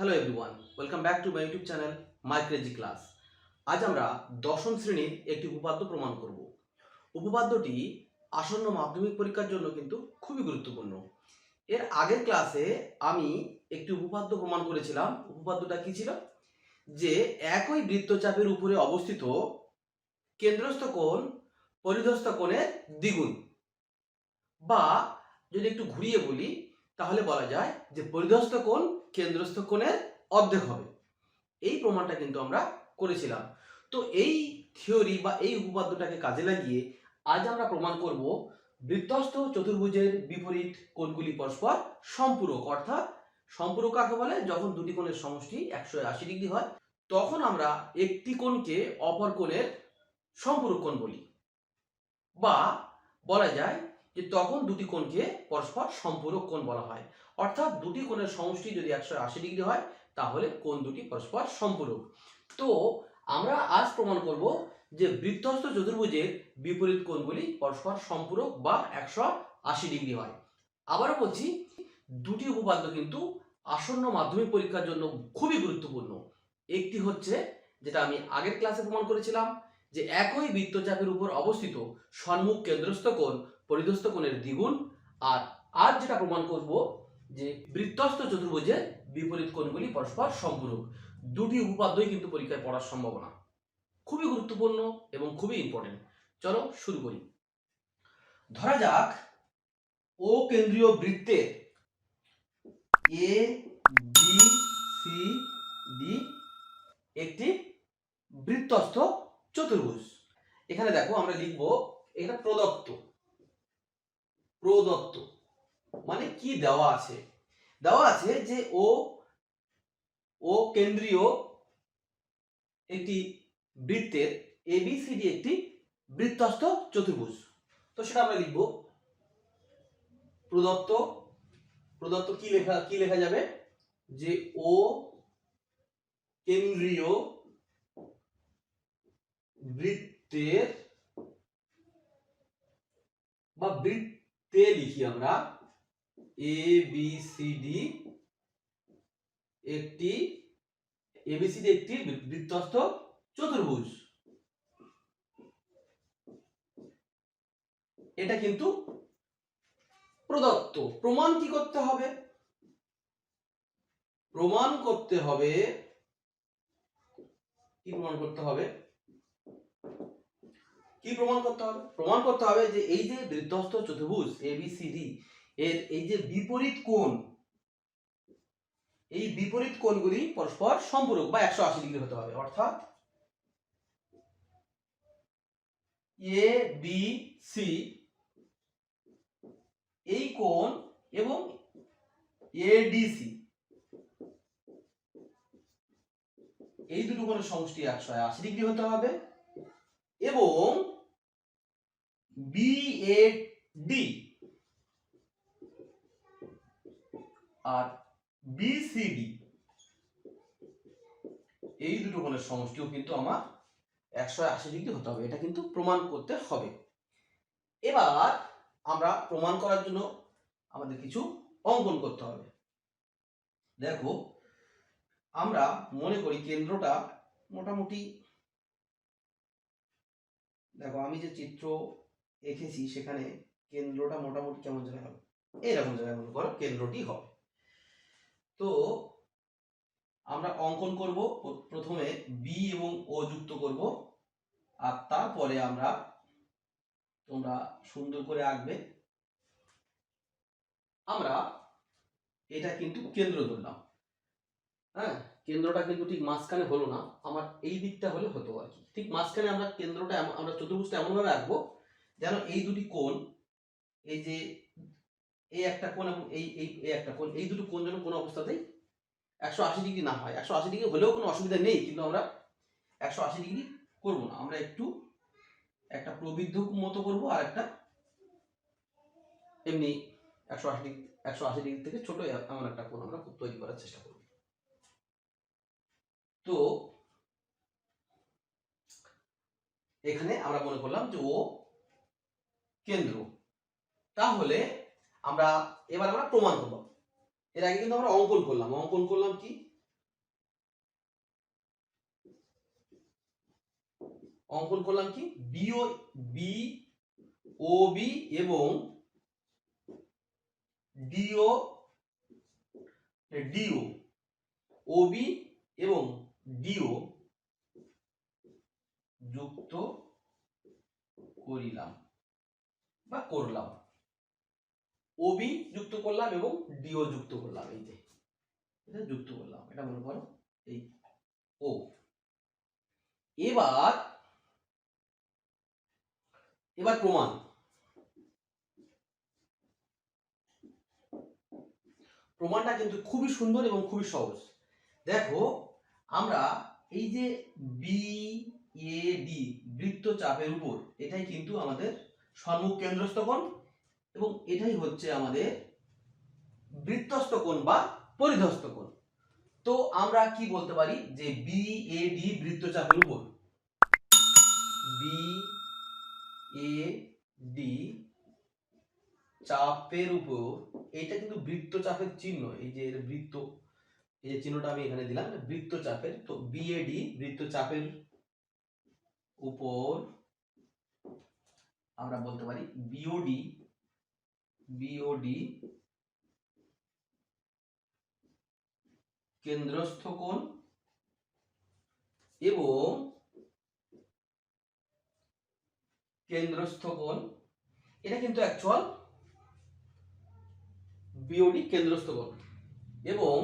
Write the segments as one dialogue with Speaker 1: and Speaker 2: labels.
Speaker 1: Hello everyone, welcome back to my YouTube channel my crazy class. আজ আমরা দশম শ্রেণীর একটি উপপাদ্য প্রমাণ করব। উপপাদ্যটি আসন্ন মাধ্যমিক পরীক্ষার জন্য কিন্তু খুবই গুরুত্বপূর্ণ। এর আগের ক্লাসে আমি একটি উপপাদ্য প্রমাণ করেছিলাম। উপপাদ্যটা কি ছিল? যে একই বৃত্তচাপের উপরে অবস্থিত কেন্দ্রস্থ কোণ পরিধস্থ কোণের দ্বিগুণ, বা যদি একটু ঘুরিয়ে বলি তাহলে বলা যায় যে পরিধস্থ কোণ কেন্দ্রস্থ কোণের অর্ধেক হবে। এই প্রমাণটা কিন্তু আমরা করেছিলাম। তো এই থিওরি বা এই উপপাদ্যটাকে কাজে লাগিয়ে আজ আমরা প্রমাণ করব বৃত্তস্থ চতুর্ভুজের বিপরীত কোণগুলি পরস্পর সম্পূরক। অর্থাৎ সম্পূরক কাকে বলে? যখন দুটি কোণের সমষ্টি 180 ডিগ্রি হয় তখন আমরা একটি কোণকে অপর কোণের সম্পূরক কোণ বলি, বা বলা যায় যে তখন দুটি কোণকে পরস্পর সম্পূরক কোণ বলা হয়। অর্থাৎ দুটি কোণের সমষ্টি যদি 180 ডিগ্রি হয় তাহলে কোণ দুটি পরস্পর সম্পূরক। তো আমরা আজ প্রমাণ করব যে বৃত্তস্থ চতুর্ভুজের বিপরীত কোণগুলি পরস্পর সম্পূরক বা 180 ডিগ্রি হয়। আবারও বলছি, দুটি উপপাদ্য কিন্তু আসন্ন মাধ্যমিক পরীক্ষার জন্য খুবই গুরুত্বপূর্ণ। একটি হচ্ছে যেটা আমি আগের ক্লাসে প্রমাণ করেছিলাম, যে একই বৃত্তচাপের উপর অবস্থিত সম্মুখ কেন্দ্রস্থ কোণ পরিধস্থ কোণের দ্বিগুণ। আর আজ যেটা প্রমাণ করব যে বৃত্তস্থ চতুর্ভুজের বিপরীত কোণগুলি পরস্পর সম্পূরক। দুটি উপপাদ্যই কিন্তু পরীক্ষায় পড়ার সম্ভাবনা খুবই গুরুত্বপূর্ণ এবং খুবই ইম্পর্টেন্ট। চলো শুরু করি। ধরা যাক ও কেন্দ্রীয় বৃত্তের এ বি সি ডি একটি বৃত্তস্থ চতুর্ভুজ। এখানে দেখো আমরা লিখব এটা প্রদত্ত। প্রদত্ত মানে কি দেওয়া আছে? দেওয়া আছে যে ও কেন্দ্রীয় একটি বৃত্তের এবিসিডি একটি বৃত্তস্থ চতুর্ভুজ। তো সেটা আমরা লিখব প্রদত্ত। প্রদত্ত কি লেখা যাবে? যে ও কেন্দ্রীয় বৃত্তের বা বৃত্তে লিখি আমরা এবিসিডি একটি বৃত্তস্থ চতুর্ভুজ। এটা কিন্তু প্রদত্ত। প্রমাণ কি করতে হবে? প্রমাণ করতে হবে প্রমাণ করতে হবে যে এই যে বৃত্তস্থ চতুর্ভুজ এবিসিডি এর এই যে বিপরীত কোণ, এই বিপরীত কোণগুলি পরস্পর সম্পূরক বা 180 ডিগ্রি হতে হবে। অর্থাৎ এ বি সি এই কোণ এবং এডিসি এই দুটো কোণের সমষ্টি 180 ডিগ্রি হতে হবে, এবং বিএডি আর বিসিডি এই দুটো কোণের সমষ্টিও কিন্তু আমার 180 ডিগ্রি হতে হবে। এটা কিন্তু প্রমাণ করতে হবে। এবার আমরা প্রমাণ করার জন্য আমাদের কিছু অঙ্কন করতে হবে। দেখো আমরা মনে করি কেন্দ্রটা মোটামুটি, দেখো আমি যে চিত্র এঁকেছি সেখানে কেন্দ্রটা মোটামুটি কেমন জায়গায় হবে? এইরকম জায়গায় মনে করো কেন্দ্রটি হবে। তো আমরা অঙ্কন করব। প্রথমে বি এবং ও যুক্ত করব, আর তারপরে তোমরা সুন্দর করে আঁকবে। আমরা এটা কিন্তু কেন্দ্র ধরলাম। হ্যাঁ, কেন্দ্রটা কিন্তু ঠিক মাঝখানে হলো না, আমার এই দিকটা হলে হতো আর কি। ঠিক মাঝখানে আমরা কেন্দ্রটা আমরা চতুর্ভুজটা এমন ভাবে আঁকবো যেন এই দুটি কোণ, এই যে এই একটা কোণ এবং এই একটা কোণ, এই দুটো কোণ যেন কোনো অবস্থাতেই 180 ডিগ্রি না হয়। 180 ডিগ্রি হলেও কোনো অসুবিধা নেই, কিন্তু আমরা 180 ডিগ্রি করব না। আমরা একটু একটা প্রবৃদ্ধ মতো করব, আর একটা এমনি 180 ডিগ্রি থেকে ছোট এমন একটা কোণ আমরা তৈরি করার চেষ্টা করব। তো এখানে আমরা মনে করলাম যে ও কেন্দ্র। তাহলে এবার আমরা প্রমাণ করব। এর আগে কিন্তু আমরা অঙ্কন করলাম কি? অঙ্কন করলাম কি বি ও বি এবং ডিও ডিও ও বি এবং ডিও যুক্ত করিলাম বা করলাম। ওবি যুক্ত করলাম এবং ডিও যুক্ত করলাম, এই যে এটা যুক্ত করলাম, এটা মনে করো এই ও। এবার প্রমাণ। প্রমাণটা কিন্তু খুবই সুন্দর এবং খুবই সহজ। দেখো আমরা এই যে বি এ ডি বৃত্তচাপের উপর, এটাই কিন্তু আমাদের সম্মুখ কেন্দ্রস্থ কোণ এবং এটাই হচ্ছে আমাদের বৃত্তস্থ কোণ বা পরিধস্থ কোণ। তো আমরা কি বলতে পারি যে বি এ ডি বৃত্তচাপের উপর, বি এ ডি চাপের উপর, এইটা কিন্তু বৃত্তচাপের চিহ্ন, এই যে এর বৃত্ত, এই যে চিহ্নটা আমি এখানে দিলাম বৃত্তচাপের। তো বিএডি বৃত্তচাপের উপর আমরা বলতে পারি বিওডি কেন্দ্রস্থ কোণ এবং কেন্দ্রস্থ কোণ, এটা কিন্তু অ্যাকচুয়াল বিওডি কেন্দ্রস্থ কোণ এবং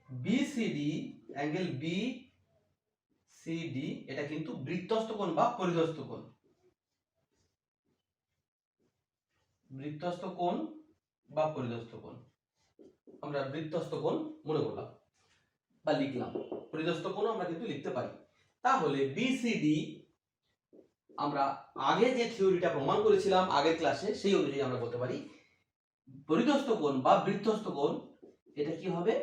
Speaker 1: বিসিডি অ্যাঙ্গেল বিসিডি এটা কিন্তু বৃত্তস্থ কোণ বা পরিধস্থ কোণ। বৃত্তস্থ কোণ বা পরিধস্থ কোণ, আমরা বৃত্তস্থ কোণ মনে করলাম বা লিখলাম, পরিধস্থ কোণ আমরা কিন্তু লিখতে পারি। তাহলে বিসিডি আমরা আগে যে থিওরিটা প্রমাণ করেছিলাম আগের ক্লাসে, সেই অনুযায়ী আমরা বলতে পারি পরিধস্থ কোণ বা বৃত্তস্থ কোণ এটা কি হবে,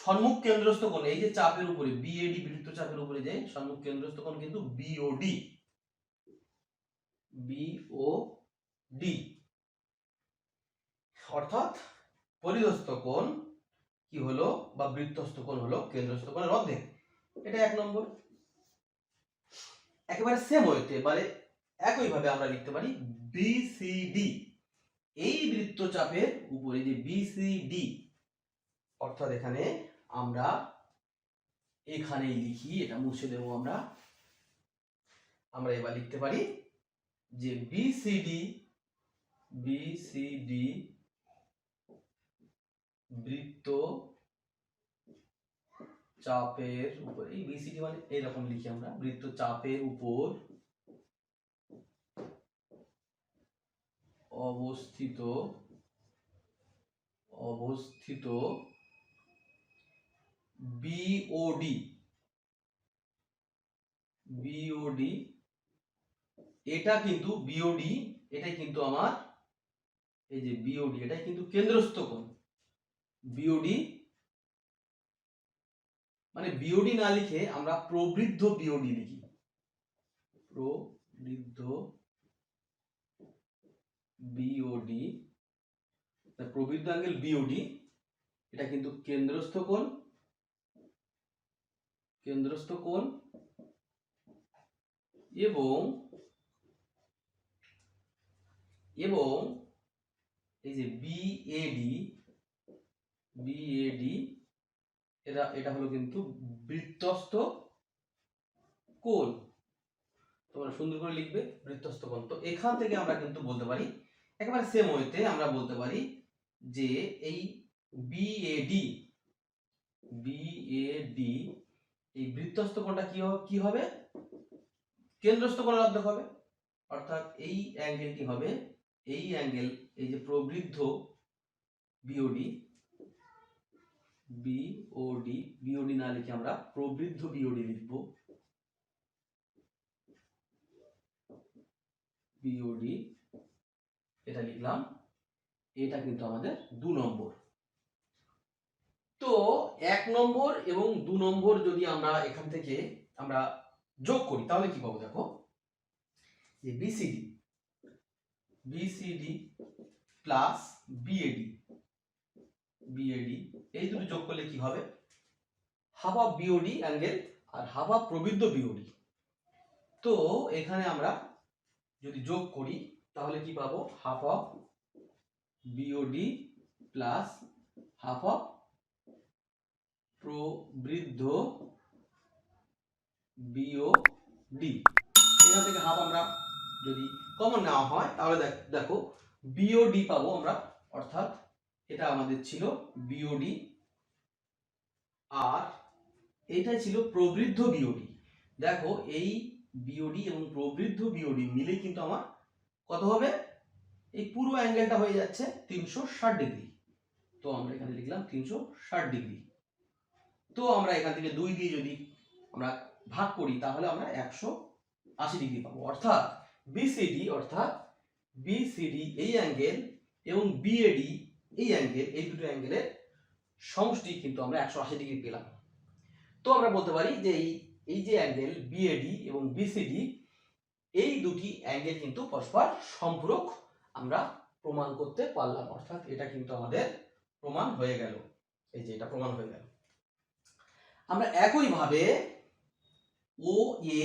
Speaker 1: সম্মুখ কেন্দ্রস্থ কোণ, এই যে চাপের উপরে বিএডি বৃত্তচাপের উপরে যে সম্মুখ কেন্দ্রস্থ কোণ কিন্তু বিওডি অর্থাৎ পরিধস্থ কোণ কি হলো বা বৃত্তস্থ কোণ হলো কেন্দ্রস্থ কোণের অর্ধেক। এটা এক নম্বর। একেবারে সেম ওয়েতে মানে একইভাবে আমরা লিখতে পারি বিসিডি, এই বৃত্তচাপের উপরে যে বিসিডি, অর্থাৎ এখানে আমরা এখানেই লিখি, এটা মুছে দেবো আমরা এবার লিখতে পারি যে বিসিডি বৃত্ত চাপের উপর, এই বিসিডি মানে এইরকম লিখি আমরা, বৃত্ত চাপের উপর অবস্থিত বিওডি এটা কিন্তু বিওডি, এটাই কিন্তু আমার এই যে বিওডি এটাই কিন্তু কেন্দ্রস্থ কোণ। বিওডি মানে বিওডি না লিখে আমরা প্রবৃদ্ধ বিওডি লিখি, প্রবৃদ্ধ বিওডি, প্রবৃদ্ধ অ্যাঙ্গেল বিওডি এটা কিন্তু কেন্দ্রস্থ কোণ এবং এই যে বিএডি এটা হলো কিন্তু বৃত্তস্থ কোণ। তোমরা সুন্দর করে লিখবে বৃত্তস্থ কোণ। তো এখান থেকে আমরা কিন্তু বলতে পারি একেবারে সেম ওয়েতে আমরা বলতে পারি যে এই বিএডি এই বৃত্তস্থ কোণটা কি হবে, কেন্দ্রস্থ কোণের অর্ধেক হবে। অর্থাৎ এই অ্যাঙ্গেলটি হবে, এই অ্যাঙ্গেল এই যে প্রবৃদ্ধ বিওডি না লিখে আমরা প্রবৃদ্ধ বিওডি লিখব, বিওডি এটা লিখলাম, এটা কিন্তু আমাদের 2 নম্বর। তো 1 নম্বর এবং 2 নম্বর যদি আমরা এখান থেকে আমরা যোগ করি তাহলে কি পাবো, দেখো যে বিসিডি প্লাস বিএডি এই দুটো যোগ করলে কি হবে, হাফ অফ বিওডি অ্যাঙ্গেল আর হাফ অফ প্রবৃদ্ধ বিওডি। তো এখানে আমরা যদি যোগ করি তাহলে কি পাবো, half of BOD plus half of প্রবৃদ্ধ বিওডি। এখান থেকে হাফ আমরা যদি কমন নেওয়া হয় তাহলে দেখো বিওডি পাবো আমরা, অর্থাৎ এটা আমাদের ছিল বিওডি আর এইটাই ছিল প্রবৃদ্ধ বিওডি। দেখো এই বিওডি এবং প্রবৃদ্ধ বিওডি মিলে কিন্তু আমার কত হবে, এই পুরো অ্যাঙ্গেলটা হয়ে যাচ্ছে 360 ডিগ্রি। তো আমরা এখানে লিখলাম 360 ডিগ্রি। তো আমরা এখান থেকে 2 দিয়ে যদি আমরা ভাগ করি তাহলে আমরা 180 ডিগ্রি পাবো। অর্থাৎ বিসিডি এই অ্যাঙ্গেল এবং বিএডি এই অ্যাঙ্গেল, এই দুটো অ্যাঙ্গেলের সমষ্টি কিন্তু আমরা 180 ডিগ্রি পেলাম। তো আমরা বলতে পারি যে এই যে অ্যাঙ্গেল বিএডি এবং বিসিডি, এই দুটি অ্যাঙ্গেল কিন্তু পরস্পর সম্পূরক আমরা প্রমাণ করতে পারলাম। অর্থাৎ এটা কিন্তু আমাদের প্রমাণ হয়ে গেল, এই যে এটা প্রমাণ হয়ে গেল। আমরা একইভাবে ও এ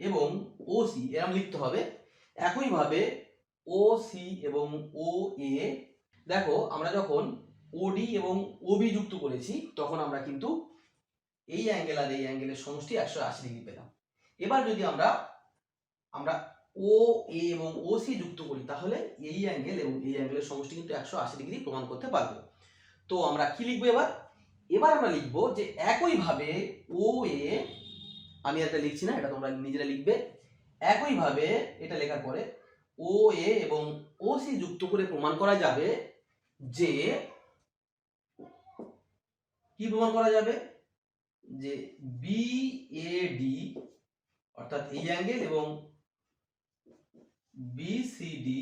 Speaker 1: এবং ও সি এরকম লিখতে হবে। একইভাবে ও সি এবং ও এ, দেখো আমরা যখন ওডি এবং ওবি যুক্ত করেছি তখন আমরা কিন্তু এই অ্যাঙ্গেল আর এই অ্যাঙ্গেলের সমষ্টি 180 ডিগ্রি পেলাম। এবার যদি আমরা ও এ এবং ও সি যুক্ত করি তাহলে এই অ্যাঙ্গেল এবং এই অ্যাঙ্গেলের সমষ্টি কিন্তু 180 ডিগ্রি প্রমাণ করতে পারবো। তো আমরা কি লিখবো এবার আমরা লিখবো যে একইভাবে ও এ, আমি এটা লিখছি না, এটা তোমরা নিজেরা লিখবে। একইভাবে এটা লেখার পরে ও এ এবং ও সি যুক্ত করে প্রমাণ করা যাবে যে, কি প্রমাণ করা যাবে, যে বিএডি অর্থাৎ এই অ্যাঙ্গেল এবং বিসিডি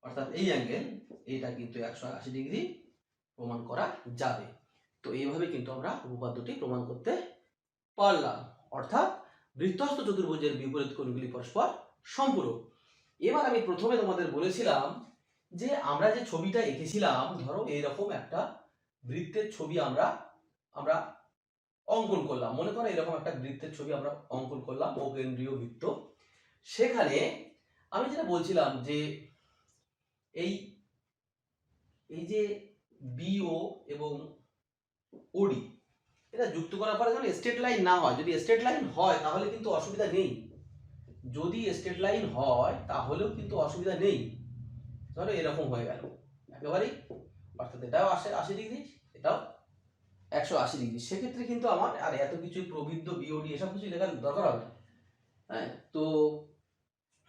Speaker 1: অর্থাৎ এই অ্যাঙ্গেল, এটা কিন্তু 180 ডিগ্রি প্রমাণ করা যাবে। তো এইভাবে কিন্তু আমরা উপপাদ্যটি প্রমাণ করতে পারলাম। অর্থাৎ বৃত্তস্থ চতুর্ভুজের বিপরীত কোণগুলি পরস্পর সম্পূরক। এবার আমি প্রথমে তোমাদের বলেছিলাম যে আমরা যে ছবিটা এঁকেছিলাম, ধরো এইরকম একটা বৃত্তের ছবি আমরা অঙ্কন করলাম। মনে করো এরকম একটা বৃত্তের ছবি আমরা অঙ্কন করলাম, অকেন্দ্রীয় বৃত্ত। সেখানে আমি যেটা বলছিলাম যে এই যে বিও এবং ওডি এটা যুক্ত করার পরে যেন স্ট্রেট লাইন না হয়। যদি স্ট্রেট লাইন হয় তাহলে কিন্তু অসুবিধা নেই, যদি স্ট্রেট লাইন হয় তাহলেও কিন্তু অসুবিধা নেই। ধরো এরকম হয়ে গেল একেবারেই, অর্থাৎ এটাও 80 ডিগ্রি, এটাও 180 ডিগ্রি। সেক্ষেত্রে কিন্তু আমার আর এত কিছু প্রবৃদ্ধ বিওডি এসব কিছু লেখার দরকার হবে না। হ্যাঁ, তো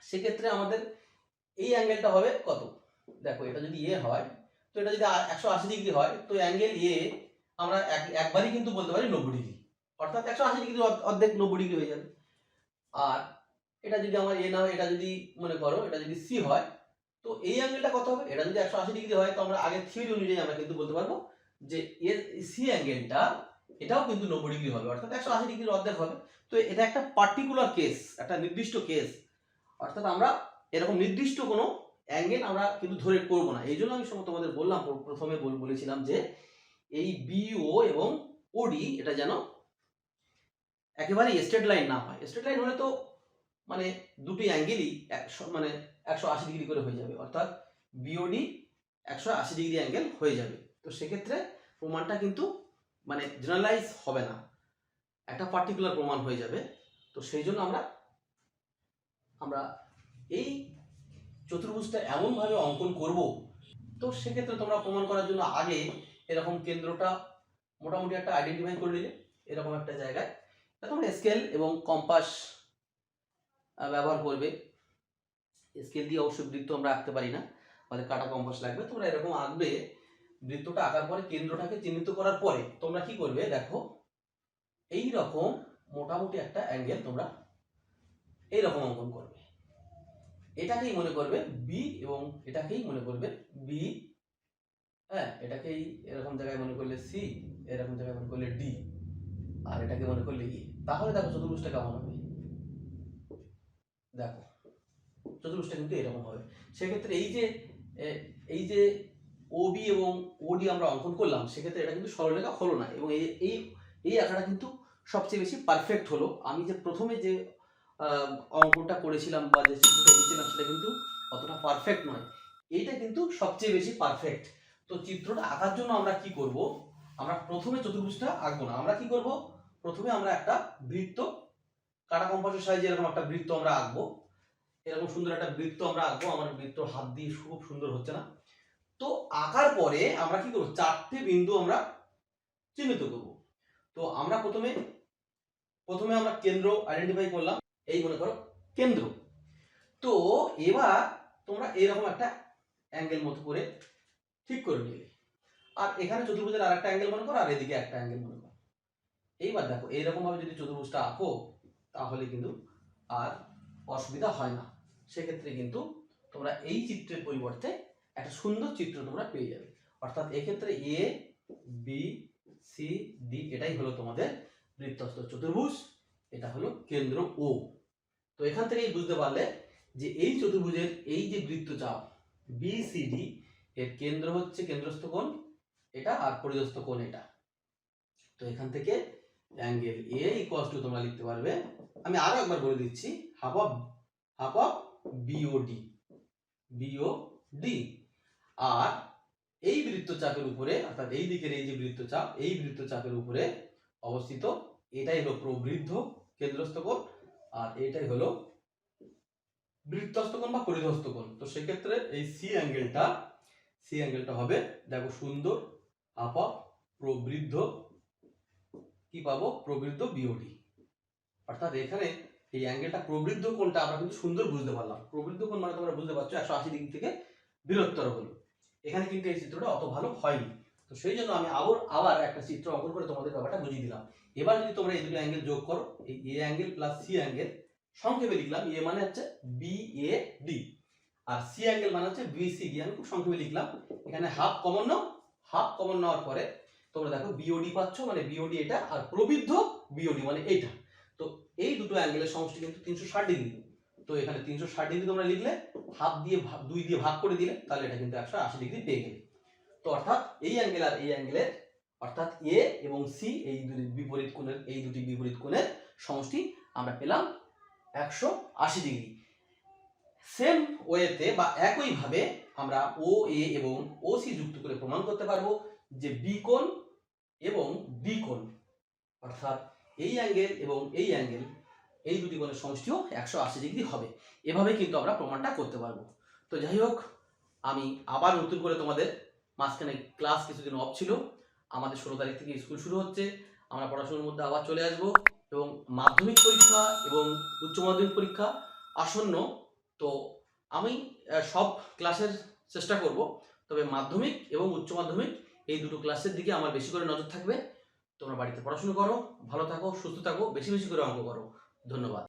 Speaker 1: সেক্ষেত্রে আমাদের এই অ্যাঙ্গেলটা হবে কত, দেখো এটা যদি এ হয় তো এটা যদি 180 ডিগ্রি হয় তো অ্যাঙ্গেল এ আমরা একবারই কিন্তু বলতে পারি 90 ডিগ্রি, অর্থাৎ 180 ডিগ্রি অর্ধেক 90 ডিগ্রি হয়ে যাবে। আর এটা যদি আমার এ না হয়, এটা যদি মনে করো এটা যদি সি হয় তো এই অ্যাঙ্গেলটা কত হবে, এটা যদি 180 ডিগ্রি হয় তো আমরা আগের থিওরি অনুযায়ী আমরা কিন্তু বলতে পারবো যে এর সি অ্যাঙ্গেলটা এটাও কিন্তু 90 ডিগ্রি হবে, অর্থাৎ 180 ডিগ্রির অর্ধেক হবে। তো এটা একটা পার্টিকুলার কেস, একটা নির্দিষ্ট কেস। অর্থাৎ আমরা এরকম নির্দিষ্ট কোনো অ্যাঙ্গেল আমরা কিন্তু ধরে করবো না। এই জন্য আমি তোমাদের বললাম, প্রথমে বলেছিলাম যে এই বিও এবং ওডি এটা যেন একেবারে স্ট্রেট লাইন না হয়। স্ট্রেট লাইন হলে তো মানে দুটি অ্যাঙ্গেলই মানে 180 ডিগ্রি করে হয়ে যাবে, অর্থাৎ বিওডি 180 ডিগ্রি অ্যাঙ্গেল হয়ে যাবে। তো সেক্ষেত্রে প্রমাণটা কিন্তু মানে জেনারেলাইজ হবে না, একটা পার্টিকুলার প্রমাণ হয়ে যাবে। তো সেই জন্য আমরা এই চতুর্ভুজটা এমনভাবে অঙ্কন করব। তো সেক্ষেত্রে তোমরা প্রমাণ করার জন্য আগে এরকম কেন্দ্রটা মোটামুটি একটা আইডেন্টিফাই করে নিলে এরকম একটা জায়গায় তোমরা স্কেল এবং কম্পাস ব্যবহার করবে। স্কেল দিয়ে অবশ্যই বৃত্ত আমরা আঁকতে পারি না, আমাদের কাটা কম্পাস লাগবে। তোমরা এরকম আঁকবে, বৃত্তটা আঁকার পরে কেন্দ্রটাকে চিহ্নিত করার পরে তোমরা কি করবে, দেখো এই রকম মোটামুটি একটা অ্যাঙ্গেল তোমরা এই রকম অঙ্কন করবে। এটাকেই মনে করবে বি এবং এটাকেই মনে করবে বি। হ্যাঁ, এটাকেই এরকম জায়গায় মনে করলে সি, এরকম জায়গায় মনে করলে ডি, আর এটাকে মনে করলে ই। তাহলে দেখো চতুর্ভুজটা কেমন হবে। দেখো চতুর্ভুজটা কিন্তু এরকম হবে। সেক্ষেত্রে এই যে ওবি এবং ওডি আমরা অঙ্কন করলাম, সেক্ষেত্রে এটা কিন্তু সরলরেখা হলো না এবং এই আঁকাটা কিন্তু সবচেয়ে বেশি পারফেক্ট হলো। আমি যে প্রথমে যে অঙ্কটা করেছিলাম বা যে চিত্রটা এঁকেছিলাম সেটা কিন্তু অতটা পারফেক্ট নয়, এইটা কিন্তু সবচেয়ে বেশি পারফেক্ট। তো চিত্রটা আঁকার জন্য আমরা কি করব, আমরা প্রথমে চতুর্ভুজটা আঁকবো না, আমরা কি করব, প্রথমে আমরা একটা বৃত্ত কাটা কম্পাসের সাহায্যে এরকম একটা বৃত্ত আমরা আঁকবো। এরকম সুন্দর একটা বৃত্ত আমরা আঁকবো। আমার বৃত্ত হাত দিয়ে খুব সুন্দর হচ্ছে না। তো আঁকার পরে আমরা কি করব, চারটে বিন্দু আমরা চিহ্নিত করব। তো আমরা প্রথমে আমরা কেন্দ্র আইডেন্টিফাই করলাম, এই মনে করো কেন্দ্র। তো এবার তোমরা এরকম একটা অ্যাঙ্গেল মতো করে ঠিক করে নিলে, আর এখানে চতুর্ভুজের আরেকটা অ্যাঙ্গেল মনে করো, আর এদিকে একটা অ্যাঙ্গেল মনে করো। এইবার দেখো এইরকম ভাবে যদি চতুর্ভুজটা আঁকো তাহলে কিন্তু আর অসুবিধা হয় না। সেক্ষেত্রে কিন্তু তোমরা এই চিত্রের পরিবর্তে একটা সুন্দর চিত্র তোমরা পেয়ে যাবে। অর্থাৎ এক্ষেত্রে এ বি সি ডি এটাই হলো তোমাদের বৃত্তস্থ চতুর্ভুজ, এটা হলো কেন্দ্র ও। তো এখান থেকেই বুঝতে পারলে যে এই চতুর্ভুজের এই যে বৃত্তচাপ বিসিডি এর কেন্দ্র হচ্ছে কেন্দ্রস্থ কোণ এটা, আর পরিধস্থ কোণ এটা। তো এখান থেকে অ্যাঙ্গেল এ ইকুয়ালস টু তোমরা লিখতে পারবে, আমি আরো একবার বলে দিচ্ছি, হাফ অফ বিওডি। আর এই বৃত্তচাপের উপরে, অর্থাৎ এই দিকের এই যে বৃত্তচাপ, এই বৃত্তচাপের উপরে অবস্থিত এটাই হলো প্রবৃদ্ধ কেন্দ্রস্থ কোণ, আর এটাই হলো বৃত্তস্থ কোণ বা পরিধস্থ কোণ। তো সেক্ষেত্রে এই সি অ্যাঙ্গেলটা হবে, দেখো সুন্দর, হাফ অফ প্রবৃদ্ধ, কি পাবো, প্রবৃদ্ধ বিওডি। অর্থাৎ এখানে এই অ্যাঙ্গেলটা প্রবৃদ্ধ কোণটা আমরা কিন্তু সুন্দর বুঝতে পারলাম। প্রবৃদ্ধ কোণ মানে তোমরা বুঝতে পারছো 180 ডিগ্রি থেকে বৃহত্তর হলো। এখানে কিন্তু এই চিত্রটা অত ভালো হয়নি। তো সেই জন্য আমি আবার একটা চিত্র অঙ্কন করে তোমাদের ব্যাপারটা বুঝিয়ে দিলাম। এবার যদি তোমরা এই দুটো অ্যাঙ্গেল যোগ করো, এই এ অ্যাঙ্গেল প্লাস সি অ্যাঙ্গেল, সংক্ষেপে লিখলাম এ মানে হচ্ছে বিএডি আর সি অ্যাঙ্গেল মানে হচ্ছে বিসিডি, আমি খুব সংক্ষেপে লিখলাম। এখানে হাফ কমন নেওয়ার পরে তোমরা দেখো বিওডি পাচ্ছ, মানে বিওডি এটা, আর প্রবৃদ্ধ বিওডি মানে এইটা। তো এই দুটো অ্যাঙ্গেলের সমষ্টি কিন্তু 360 ডিগ্রি। তো এখানে 360 ডিগ্রি তোমরা লিখলে, হাফ দিয়ে 2 দিয়ে ভাগ করে দিলে, তাহলে এটা কিন্তু 180 ডিগ্রি পেয়ে গেলে। তো অর্থাৎ এই অ্যাঙ্গেল আর এই অ্যাঙ্গেলের, অর্থাৎ এ এবং সি এই দুটি বিপরীত কোণের সমষ্টি আমরা পেলাম 180 ডিগ্রি। সেম ওয়েতে বা একইভাবে আমরা ও এ এবং ও সি যুক্ত করে প্রমাণ করতে পারবো যে বি কোণ এবং ডি কোণ, অর্থাৎ এই অ্যাঙ্গেল এবং এই অ্যাঙ্গেল, এই দুটি কোণের সমষ্টিও 180 ডিগ্রি হবে। এভাবে কিন্তু আমরা প্রমাণটা করতে পারবো। তো যাই হোক, আমি আবার নতুন করে তোমাদের, মাঝখানে ক্লাস কিছুদিন অফ ছিল, আমাদের 16 তারিখ থেকে স্কুল শুরু হচ্ছে, আমরা পড়াশোনার মধ্যে আবার চলে আসব, এবং মাধ্যমিক পরীক্ষা এবং উচ্চ মাধ্যমিক পরীক্ষা আসন্ন। তো আমি সব ক্লাসের চেষ্টা করব, তবে মাধ্যমিক এবং উচ্চ মাধ্যমিক এই দুটো ক্লাসের দিকে আমার বেশি করে নজর থাকবে। তোমরা বাড়িতে পড়াশোনা করো, ভালো থাকো, সুস্থ থাকো, বেশি বেশি করে অঙ্ক করো। ধন্যবাদ।